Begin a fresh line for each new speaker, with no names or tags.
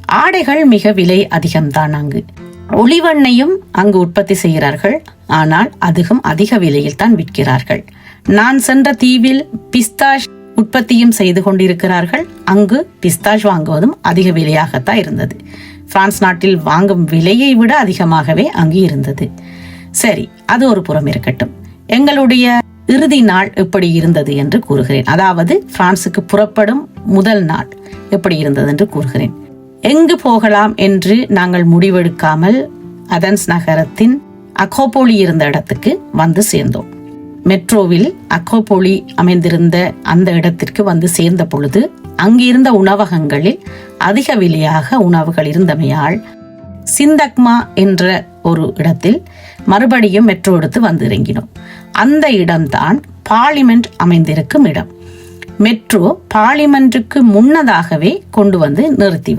ஆடைகள் மிக விலை அதிகம்தான். அங்கு ஒளிவெண்ணையும் அங்கு உற்பத்தி செய்கிறார்கள். ஆனால் அதுவும் அதிக விலையில் தான் விற்கிறார்கள். நான் சென்ற தீவில் பிஸ்தாஷ் உற்பத்தியும் செய்து கொண்டிருக்கிறார்கள். அங்கு பிஸ்தாஷ் வாங்குவதும் அதிக விலையாகத்தான் இருந்தது. பிரான்ஸ் நாட்டில் வாங்கும் விலையை விட அதிகமாகவே அங்கு இருந்தது. சரி, அது ஒரு புறம் இருக்கட்டும். எங்களுடைய இறுதி நாள் எப்படி இருந்தது என்று கூறுகிறேன். அதாவது பிரான்சுக்கு புறப்படும் முதல் நாள் எப்படி இருந்தது என்று கூறுகிறேன். எங்கு போகலாம் என்று நாங்கள் முடிவெடுக்காமல் அதன்ஸ் நகரத்தின் அக்ரோபோலி இருந்த இடத்துக்கு வந்து சேர்ந்தோம். மெட்ரோவில் அக்ரோபோலி அமைந்திருந்த அந்த இடத்திற்கு வந்து சேர்ந்த பொழுது அங்கிருந்த உணவகங்களில் அதிக விலையாக உணவுகள் இருந்தமையால் சிந்தக்மா என்ற ஒரு இடத்தில் மறுபடியும் மெட்ரோ எடுத்து வந்து இறங்கினோம். அந்த இடம்தான் பார்லிமெண்ட் அமைந்திருக்கும் இடம். மெட்ரோ பார்லிமெண்ட்டுக்கு முன்னதாகவே கொண்டு வந்து நிறுத்திவிடும்.